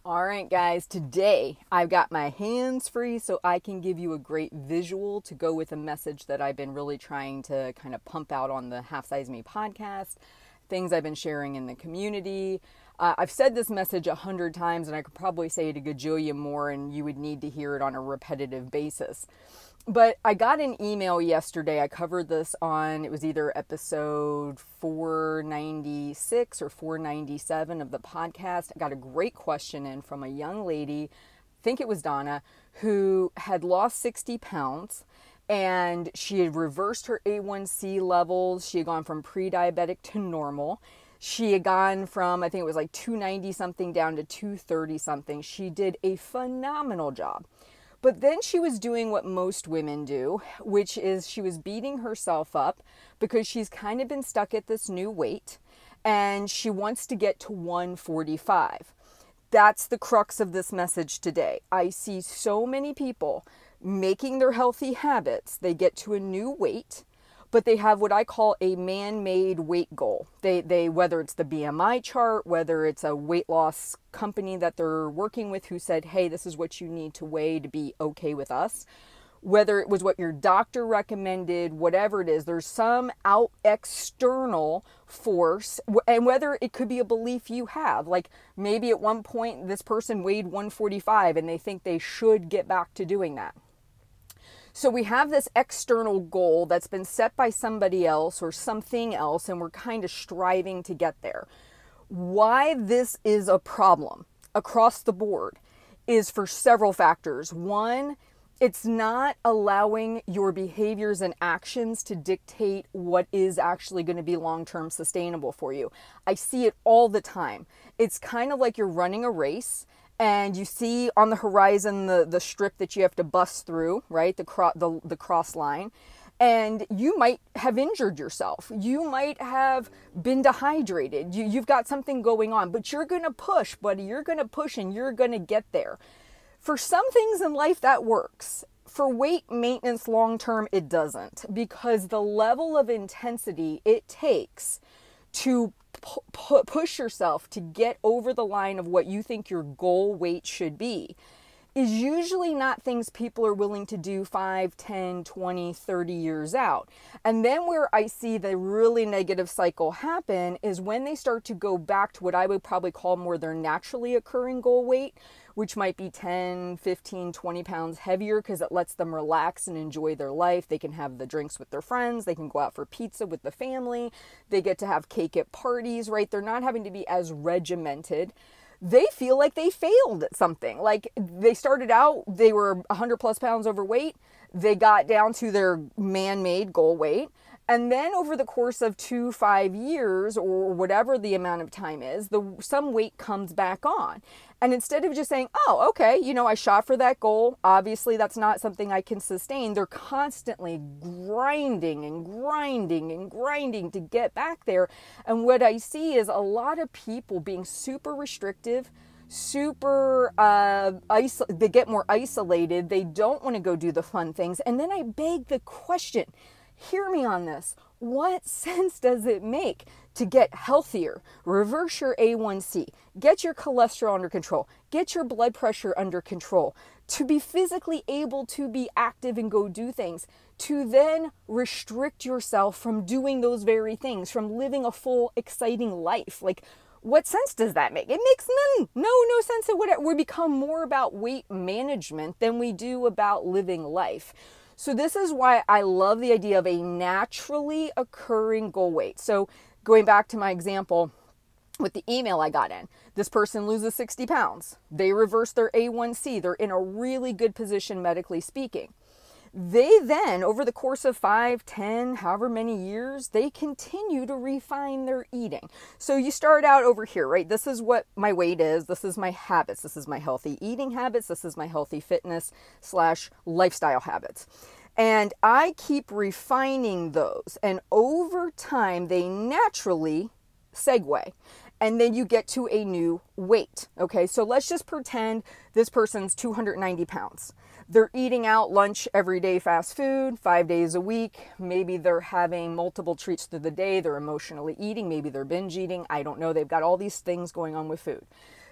All right, guys, today I've got my hands free so I can give you a great visual to go with a message that I've been really trying to kind of pump out on the Half Size Me podcast, things I've been sharing in the community. I've said this message 100 times and I could probably say it a gajillion more, and you would need to hear it on a repetitive basis. But I got an email yesterday. I covered this on, it was either episode 496 or 497 of the podcast. I got a great question in from a young lady, I think it was Donna, who had lost 60 pounds and she had reversed her A1C levels. She had gone from pre-diabetic to normal. She had gone from, I think it was like 290 something down to 230 something. She did a phenomenal job. But then she was doing what most women do, which is she was beating herself up because she's kind of been stuck at this new weight and she wants to get to 145. That's the crux of this message today. I see so many people making their healthy habits. They get to a new weight, but they have what I call a man-made weight goal. They whether it's the BMI chart, whether it's a weight loss company that they're working with who said, hey, this is what you need to weigh to be okay with us, whether it was what your doctor recommended, whatever it is, there's some out external force, and whether it could be a belief you have, like maybe at one point this person weighed 145 and they think they should get back to doing that. So we have this external goal that's been set by somebody else or something else, and we're kind of striving to get there. Why this is a problem across the board is for several factors. One, it's not allowing your behaviors and actions to dictate what is actually going to be long-term sustainable for you. I see it all the time. It's kind of like you're running a race and you see on the horizon the strip that you have to bust through, right? The cross line. And you might have injured yourself. You might have been dehydrated. You've got something going on, but you're going to push, buddy. You're going to push and you're going to get there. For some things in life that works. For weight maintenance long term, it doesn't, because the level of intensity it takes to push yourself to get over the line of what you think your goal weight should be is usually not things people are willing to do 5, 10, 20, 30 years out. And then where I see the really negative cycle happen is when they start to go back to what I would probably call more their naturally occurring goal weight, which might be 10, 15, 20 pounds heavier because it lets them relax and enjoy their life. They can have the drinks with their friends. They can go out for pizza with the family. They get to have cake at parties, right? They're not having to be as regimented. They feel like they failed at something. Like they started out, they were 100 plus pounds overweight. They got down to their man-made goal weight. And then over the course of 2-5 years or whatever the amount of time is, some weight comes back on. And instead of just saying, oh, okay, I shot for that goal. Obviously, that's not something I can sustain. They're constantly grinding and grinding and grinding to get back there. And what I see is a lot of people being super restrictive, they get more isolated. They don't want to go do the fun things. And then I beg the question, hear me on this. What sense does it make to get healthier, reverse your A1C, get your cholesterol under control, get your blood pressure under control, to be physically able to be active and go do things, to then restrict yourself from doing those very things, from living a full, exciting life? Like, what sense does that make? It makes no sense. We become more about weight management than we do about living life. So this is why I love the idea of a naturally occurring goal weight. So going back to my example with the email I got in, this person loses 60 pounds. They reverse their A1C. They're in a really good position medically speaking. They then, over the course of 5, 10, however many years, they continue to refine their eating. So you start out over here, right? This is what my weight is. This is my habits. This is my healthy eating habits. This is my healthy fitness / lifestyle habits. And I keep refining those. And over time, they naturally segue. And then you get to a new weight. Okay, so let's just pretend this person's 290 pounds. They're eating out lunch every day, fast food, 5 days a week. Maybe they're having multiple treats through the day. They're emotionally eating. Maybe they're binge eating. I don't know. They've got all these things going on with food.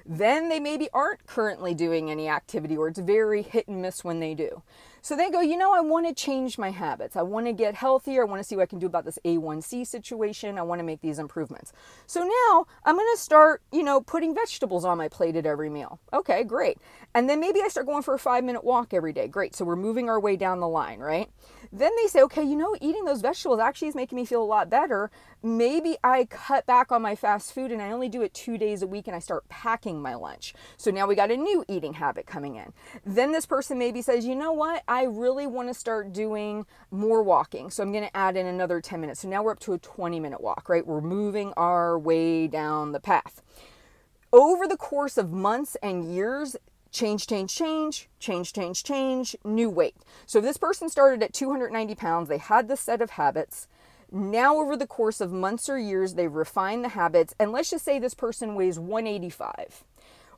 Then they maybe aren't currently doing any activity, or it's very hit and miss when they do. So they go, I want to change my habits. I want to get healthier. I want to see what I can do about this A1C situation. I want to make these improvements. So now I'm going to start, putting vegetables on my plate at every meal. Okay, great. And then maybe I start going for a 5-minute walk every day. Great. So we're moving our way down the line, right? Then they say, okay, eating those vegetables actually is making me feel a lot better. Maybe I cut back on my fast food and I only do it 2 days a week and I start packing my lunch. So now we got a new eating habit coming in. Then this person maybe says, you know what? I really want to start doing more walking. So I'm going to add in another 10 minutes. So now we're up to a 20-minute walk, right? We're moving our way down the path. Over the course of months and years, change, new weight. So if this person started at 290 pounds, they had this set of habits. Now over the course of months or years, they've refined the habits. And let's just say this person weighs 185.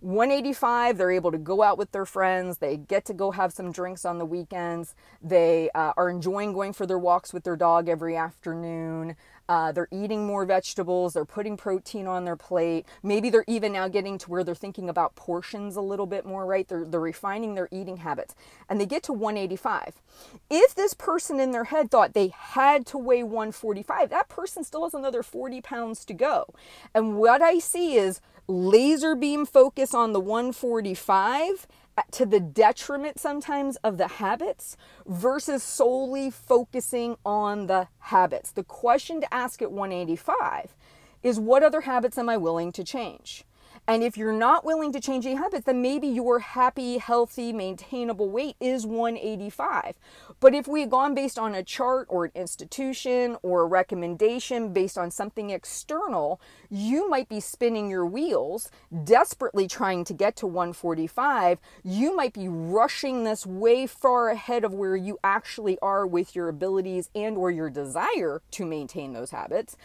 185, they're able to go out with their friends. They get to go have some drinks on the weekends. They are enjoying going for their walks with their dog every afternoon. They're eating more vegetables. They're putting protein on their plate. Maybe they're even now getting to where they're thinking about portions a little bit more, right? They're refining their eating habits. And they get to 185. If this person in their head thought they had to weigh 145, that person still has another 40 pounds to go. And what I see is laser beam focus on the 145 to the detriment sometimes of the habits versus solely focusing on the habits. The question to ask at 185 is, what other habits am I willing to change? And if you're not willing to change any habits, then maybe your happy, healthy, maintainable weight is 185. But if we had gone based on a chart or an institution or a recommendation based on something external, you might be spinning your wheels, desperately trying to get to 145. You might be rushing this way far ahead of where you actually are with your abilities and or your desire to maintain those habits.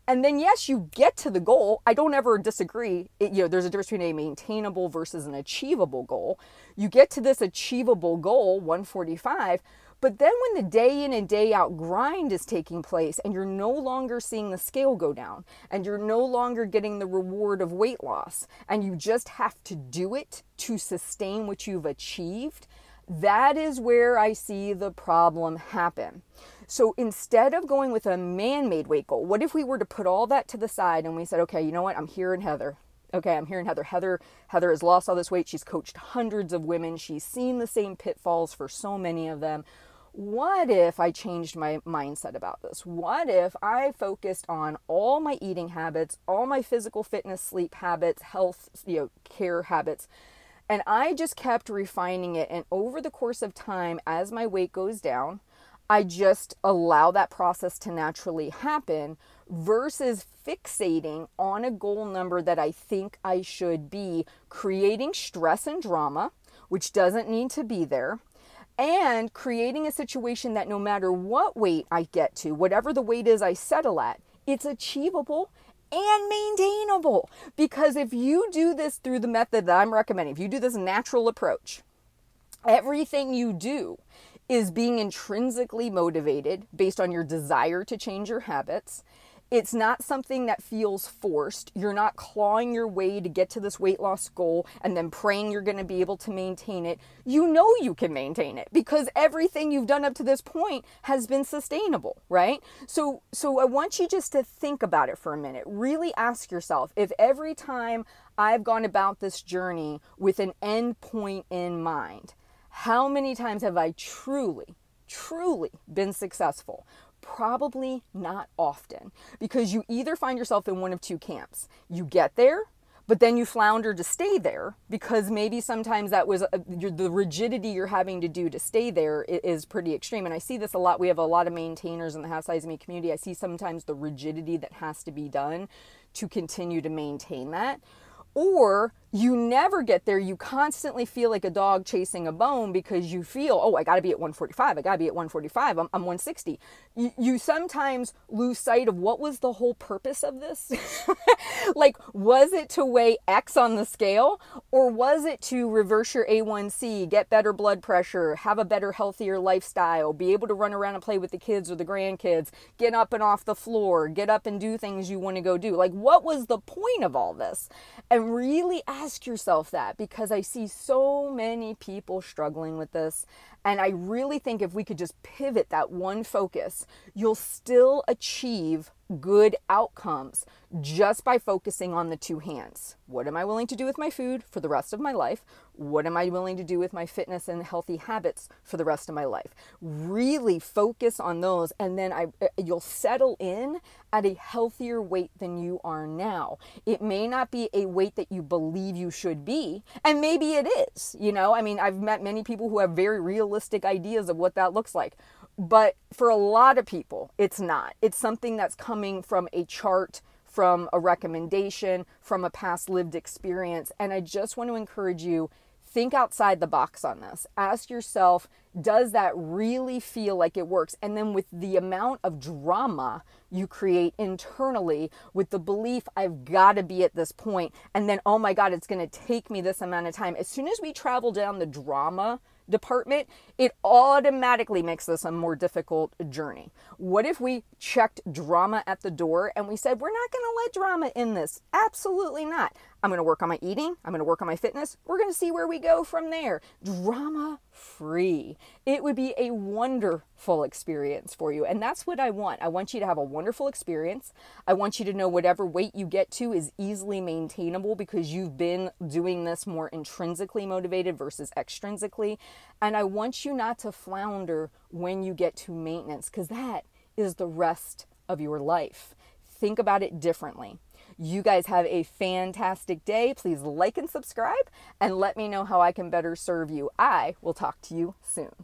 And then, yes, you get to the goal. I don't ever disagree. There's a difference between a maintainable versus an achievable goal. You get to this achievable goal, 145, but then when the day in and day out grind is taking place and you're no longer seeing the scale go down and you're no longer getting the reward of weight loss and you just have to do it to sustain what you've achieved, that is where I see the problem happen. So instead of going with a man-made weight goal, what if we were to put all that to the side and we said, okay, you know what? I'm hearing Heather. Okay, I'm hearing Heather. Heather has lost all this weight. She's coached hundreds of women. She's seen the same pitfalls for so many of them. What if I changed my mindset about this? What if I focused on all my eating habits, all my physical fitness, sleep habits, health, care habits, and I just kept refining it. And over the course of time, as my weight goes down, I just allow that process to naturally happen versus fixating on a goal number that I think I should be, creating stress and drama, which doesn't need to be there, and creating a situation that no matter what weight I get to, whatever the weight is I settle at, it's achievable and maintainable. Because if you do this through the method that I'm recommending, if you do this natural approach, everything you do is being intrinsically motivated based on your desire to change your habits. It's not something that feels forced. You're not clawing your way to get to this weight loss goal and then praying you're going to be able to maintain it. You know you can maintain it because everything you've done up to this point has been sustainable, right? So I want you just to think about it for a minute. Really ask yourself, if every time I've gone about this journey with an end point in mind, how many times have I truly been successful? Probably not often, because you either find yourself in one of two camps. You get there, but then you flounder to stay there because maybe sometimes that was the rigidity you're having to do to stay there is pretty extreme. And I see this a lot. We have a lot of maintainers in the Half Size Me community. I see sometimes the rigidity that has to be done to continue to maintain that. Or you never get there. You constantly feel like a dog chasing a bone because you feel, oh, I got to be at 145. I got to be at 145. I'm 160. You sometimes lose sight of what was the whole purpose of this. Like, was it to weigh X on the scale, or was it to reverse your A1C, get better blood pressure, have a better, healthier lifestyle, be able to run around and play with the kids or the grandkids, get up and off the floor, get up and do things you want to go do? Like, what was the point of all this? And really ask ask yourself that, because I see so many people struggling with this. And I really think if we could just pivot that one focus, you'll still achieve good outcomes just by focusing on the two hands. What am I willing to do with my food for the rest of my life? What am I willing to do with my fitness and healthy habits for the rest of my life? Really focus on those, and then you'll settle in at a healthier weight than you are now. It may not be a weight that you believe you should be, and maybe it is. I mean, I've met many people who have very realistic ideas of what that looks like. But for a lot of people, it's not. It's something that's coming from a chart, from a recommendation, from a past lived experience. And I just want to encourage you, think outside the box on this. Ask yourself, does that really feel like it works? And then with the amount of drama you create internally, with the belief, I've got to be at this point, and then, oh my God, it's going to take me this amount of time. As soon as we travel down the drama department, it automatically makes this a more difficult journey. What if we checked drama at the door and we said, we're not going to let drama in this? Absolutely not. I'm going to work on my eating. I'm going to work on my fitness. We're going to see where we go from there. Drama free. It would be a wonderful experience for you. And that's what I want. I want you to have a wonderful experience. I want you to know whatever weight you get to is easily maintainable because you've been doing this more intrinsically motivated versus extrinsically. And I want you not to flounder when you get to maintenance, because that is the rest of your life. Think about it differently. You guys have a fantastic day. Please like and subscribe, and let me know how I can better serve you. I will talk to you soon.